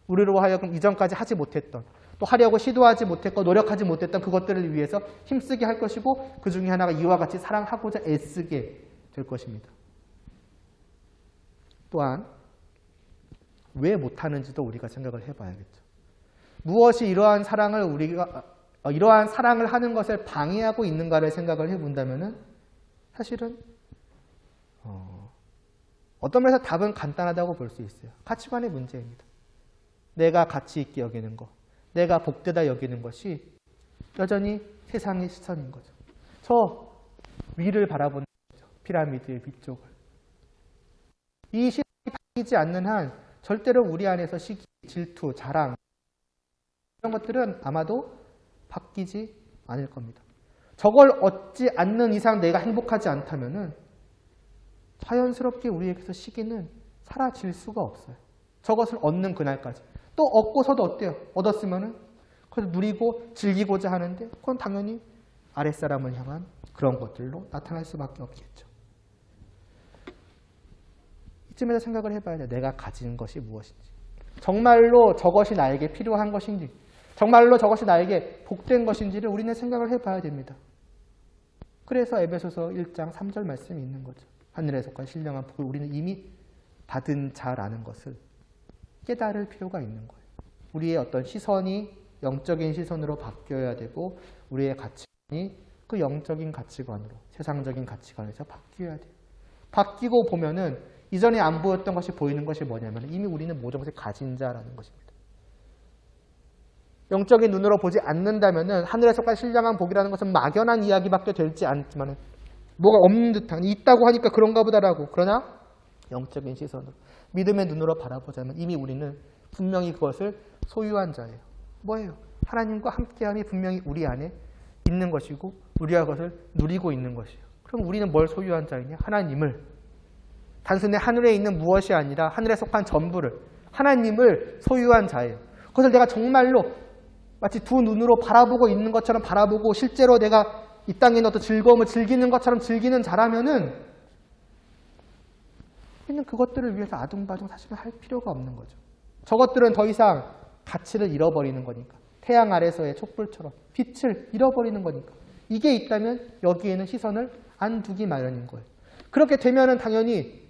우리로 하여금 이전까지 하지 못했던 또 하려고 시도하지 못했고 노력하지 못했던 그것들을 위해서 힘쓰게 할 것이고 그 중에 하나가 이와 같이 사랑하고자 애쓰게 될 것입니다. 또한 왜 못하는지도 우리가 생각을 해봐야겠죠. 무엇이 이러한 사랑을 하는 것을 방해하고 있는가를 생각을 해본다면은 사실은 어떤 면에서 답은 간단하다고 볼 수 있어요. 가치관의 문제입니다. 내가 가치 있게 여기는 것, 내가 복되다 여기는 것이 여전히 세상의 시선인 거죠. 저 위를 바라보는 거죠. 피라미드의 위쪽을. 이 시선이 바뀌지 않는 한 절대로 우리 안에서 시기, 질투, 자랑 이런 것들은 아마도 바뀌지 않을 겁니다. 저걸 얻지 않는 이상 내가 행복하지 않다면은 자연스럽게 우리에게서 시기는 사라질 수가 없어요. 저것을 얻는 그날까지. 또 얻고서도 어때요? 얻었으면은 그걸 누리고 즐기고자 하는데 그건 당연히 아랫사람을 향한 그런 것들로 나타날 수밖에 없겠죠. 이쯤에서 생각을 해봐야 돼요. 내가 가진 것이 무엇인지. 정말로 저것이 나에게 필요한 것인지 정말로 저것이 나에게 복된 것인지를 우리는 생각을 해봐야 됩니다. 그래서 에베소서 1장 3절 말씀이 있는 거죠. 하늘에 속한 신령한 복을 우리는 이미 받은 자라는 것을 깨달을 필요가 있는 거예요. 우리의 어떤 시선이 영적인 시선으로 바뀌어야 되고 우리의 가치관이 그 영적인 가치관으로 세상적인 가치관에서 바뀌어야 돼요. 바뀌고 보면은 이전에 안 보였던 것이 보이는 것이 뭐냐면 이미 우리는 모든 것을 가진 자라는 것입니다. 영적인 눈으로 보지 않는다면은 하늘에 속한 신령한 복이라는 것은 막연한 이야기밖에 되지 않지만은 뭐가 없는 듯한 있다고 하니까 그런가 보다라고. 그러나 영적인 시선으로 믿음의 눈으로 바라보자면 이미 우리는 분명히 그것을 소유한 자예요. 뭐예요? 하나님과 함께함이 분명히 우리 안에 있는 것이고 우리가 그것을 누리고 있는 것이에요. 그럼 우리는 뭘 소유한 자이냐? 하나님을. 단순히 하늘에 있는 무엇이 아니라 하늘에 속한 전부를 하나님을 소유한 자예요. 그것을 내가 정말로 마치 두 눈으로 바라보고 있는 것처럼 바라보고 실제로 내가 이 땅에 있는 어떤 즐거움을 즐기는 것처럼 즐기는 자라면은 우리는 그것들을 위해서 아둥바둥 사실은 할 필요가 없는 거죠. 저것들은 더 이상 가치를 잃어버리는 거니까. 태양 아래서의 촛불처럼 빛을 잃어버리는 거니까. 이게 있다면 여기에는 시선을 안 두기 마련인 거예요. 그렇게 되면은 당연히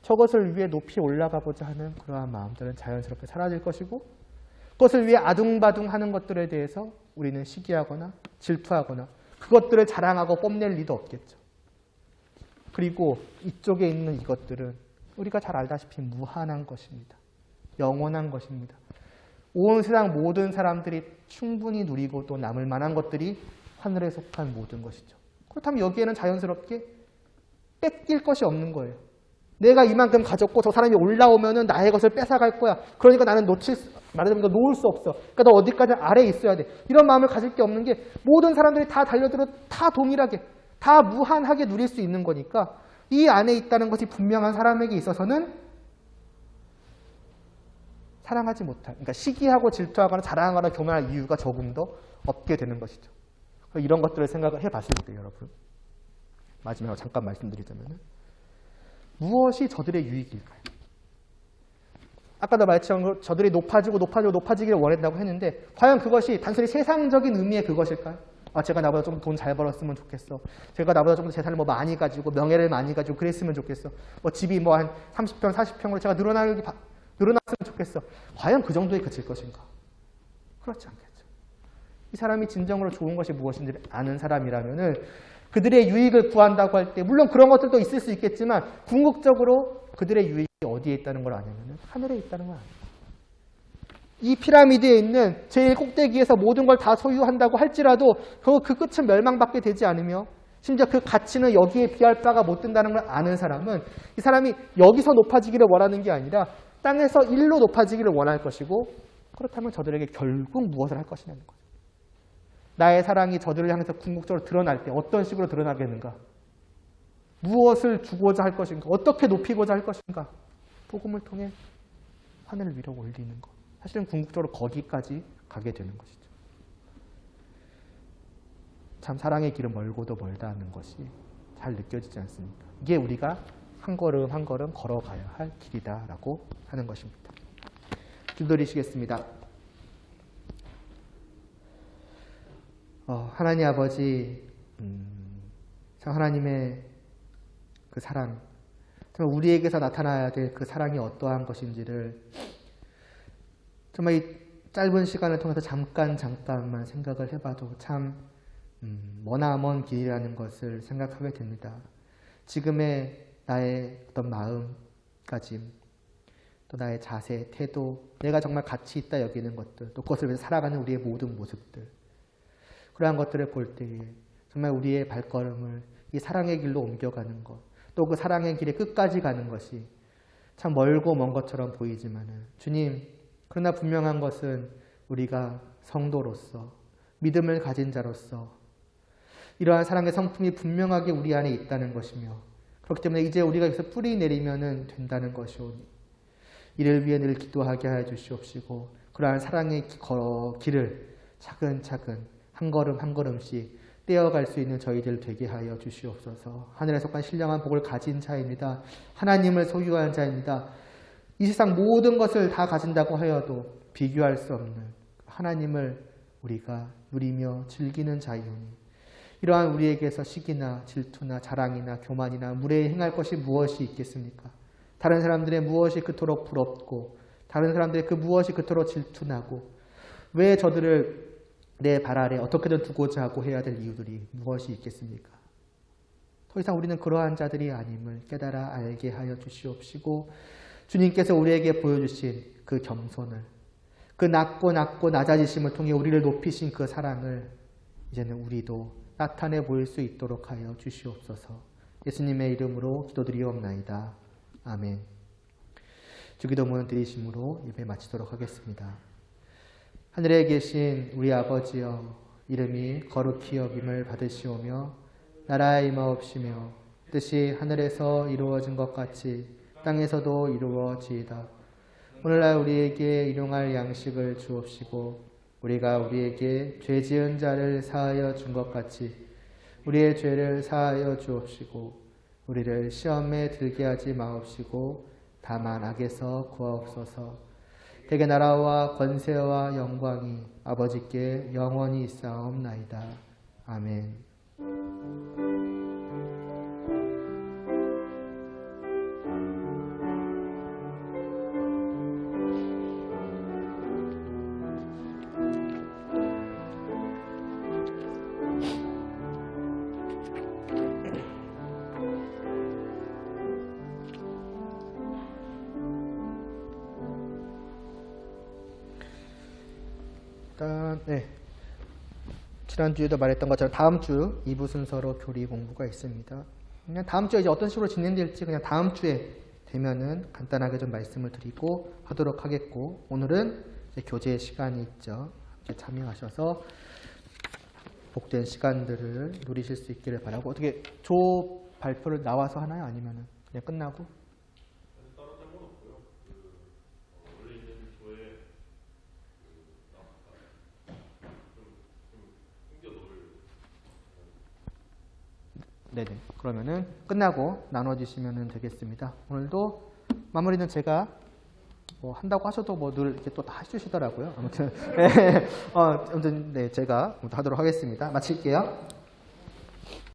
저것을 위해 높이 올라가고자 하는 그러한 마음들은 자연스럽게 사라질 것이고 그것을 위해 아둥바둥 하는 것들에 대해서 우리는 시기하거나 질투하거나 그것들을 자랑하고 뽐낼 리도 없겠죠. 그리고 이쪽에 있는 이것들은 우리가 잘 알다시피 무한한 것입니다. 영원한 것입니다. 온 세상 모든 사람들이 충분히 누리고 또 남을 만한 것들이 하늘에 속한 모든 것이죠. 그렇다면 여기에는 자연스럽게 뺏길 것이 없는 거예요. 내가 이만큼 가졌고 저 사람이 올라오면은 나의 것을 뺏어갈 거야. 그러니까 나는 말하자면 놓을 수 없어. 그러니까 너 어디까지 아래에 있어야 돼. 이런 마음을 가질 게 없는 게 모든 사람들이 다 달려들어 다 동일하게, 다 무한하게 누릴 수 있는 거니까 이 안에 있다는 것이 분명한 사람에게 있어서는 사랑하지 못할, 그러니까 시기하고 질투하거나 자랑하거나 교만할 이유가 조금 더 없게 되는 것이죠. 이런 것들을 생각을 해봤을 때 여러분 마지막으로 잠깐 말씀드리자면 무엇이 저들의 유익일까요? 아까도 말했지만 저들이 높아지기를 원한다고 했는데 과연 그것이 단순히 세상적인 의미의 그것일까요? 제가 나보다 좀 돈 잘 벌었으면 좋겠어. 제가 나보다 좀 더 재산을 뭐 많이 가지고 명예를 많이 가지고 그랬으면 좋겠어. 집이 뭐 한 30평, 40평으로 제가 늘어났으면 좋겠어. 과연 그 정도에 그칠 것인가? 그렇지 않겠죠. 이 사람이 진정으로 좋은 것이 무엇인지를 아는 사람이라면은 그들의 유익을 구한다고 할 때 물론 그런 것들도 있을 수 있겠지만 궁극적으로 그들의 유익이 어디에 있다는 걸 아냐면은 하늘에 있다는 걸 압니다. 이 피라미드에 있는 제일 꼭대기에서 모든 걸 다 소유한다고 할지라도 그 끝은 멸망받게 되지 않으며 심지어 그 가치는 여기에 비할 바가 못 된다는 걸 아는 사람은 이 사람이 여기서 높아지기를 원하는 게 아니라 땅에서 일로 높아지기를 원할 것이고 그렇다면 저들에게 결국 무엇을 할 것이냐는 거죠. 나의 사랑이 저들을 향해서 궁극적으로 드러날 때 어떤 식으로 드러나겠는가? 무엇을 주고자 할 것인가? 어떻게 높이고자 할 것인가? 복음을 통해 하늘 위로 올리는 것. 사실은 궁극적으로 거기까지 가게 되는 것이죠. 참 사랑의 길은 멀고도 멀다는 것이 잘 느껴지지 않습니까? 이게 우리가 한 걸음 한 걸음 걸어가야 할 길이다라고 하는 것입니다. 기도드리시겠습니다. 하나님 아버지, 참 하나님의 그 사랑, 정말 우리에게서 나타나야 될 그 사랑이 어떠한 것인지를 정말 이 짧은 시간을 통해서 잠깐만 생각을 해봐도 참 머나먼 길이라는 것을 생각하게 됩니다. 지금의 나의 어떤 마음가짐, 또 나의 자세, 태도, 내가 정말 가치 있다 여기는 것들, 또 그것을 위해서 살아가는 우리의 모든 모습들, 그러한 것들을 볼 때에 정말 우리의 발걸음을 이 사랑의 길로 옮겨가는 것, 또 그 사랑의 길의 끝까지 가는 것이 참 멀고 먼 것처럼 보이지만은 주님, 그러나 분명한 것은 우리가 성도로서 믿음을 가진 자로서 이러한 사랑의 성품이 분명하게 우리 안에 있다는 것이며 그렇기 때문에 이제 우리가 여기서 뿌리 내리면 된다는 것이오니 이를 위해 늘 기도하게 하여 주시옵시고 그러한 사랑의 길을 차근차근 한 걸음 한 걸음씩 떼어갈 수 있는 저희들 되게 하여 주시옵소서. 하늘에 속한 신령한 복을 가진 자입니다. 하나님을 소유한 자입니다. 이 세상 모든 것을 다 가진다고 하여도 비교할 수 없는 하나님을 우리가 누리며 즐기는 자이오니 이러한 우리에게서 시기나 질투나 자랑이나 교만이나 무례에 행할 것이 무엇이 있겠습니까? 다른 사람들의 무엇이 그토록 부럽고 다른 사람들의 그 무엇이 그토록 질투나고 왜 저들을 내 발 아래 어떻게든 두고자 하고 해야 될 이유들이 무엇이 있겠습니까? 더 이상 우리는 그러한 자들이 아님을 깨달아 알게 하여 주시옵시고 주님께서 우리에게 보여주신 그 겸손을 그 낮고 낮아지심을 통해 우리를 높이신 그 사랑을 이제는 우리도 나타내 보일 수 있도록 하여 주시옵소서. 예수님의 이름으로 기도드리옵나이다. 아멘. 주기도문 드리심으로 예배 마치도록 하겠습니다. 하늘에 계신 우리 아버지여, 이름이 거룩히 여김을 받으시오며 나라의 임하옵시며 뜻이 하늘에서 이루어진 것 같이 땅에서도 이루어지이다. 오늘날 우리에게 일용할 양식을 주옵시고 우리가 우리에게 죄 지은 자를 사하여 준 것 같이 우리의 죄를 사하여 주옵시고 우리를 시험에 들게 하지 마옵시고 다만 악에서 구하옵소서. 대개 나라와 권세와 영광이 아버지께 영원히 있사옵나이다. 아멘. 네. 지난주에도 말했던 것처럼 다음 주 2부 순서로 교리 공부가 있습니다. 그냥 다음 주에 이제 어떤 식으로 진행될지 그냥 다음 주에 되면은 간단하게 좀 말씀을 드리고 하도록 하겠고 오늘은 이제 교제 시간이 있죠. 이렇게 참여하셔서 복된 시간들을 누리실 수 있기를 바라고 어떻게 조 발표를 나와서 하나요? 아니면은 그냥 끝나고? 네네. 그러면은 끝나고 나눠주시면 되겠습니다. 오늘도 마무리는 제가 뭐 한다고 하셔도 뭐 늘 이렇게 또 다 해주시더라고요. 아무튼 네, 아무튼 네 제가 하도록 하겠습니다. 마칠게요.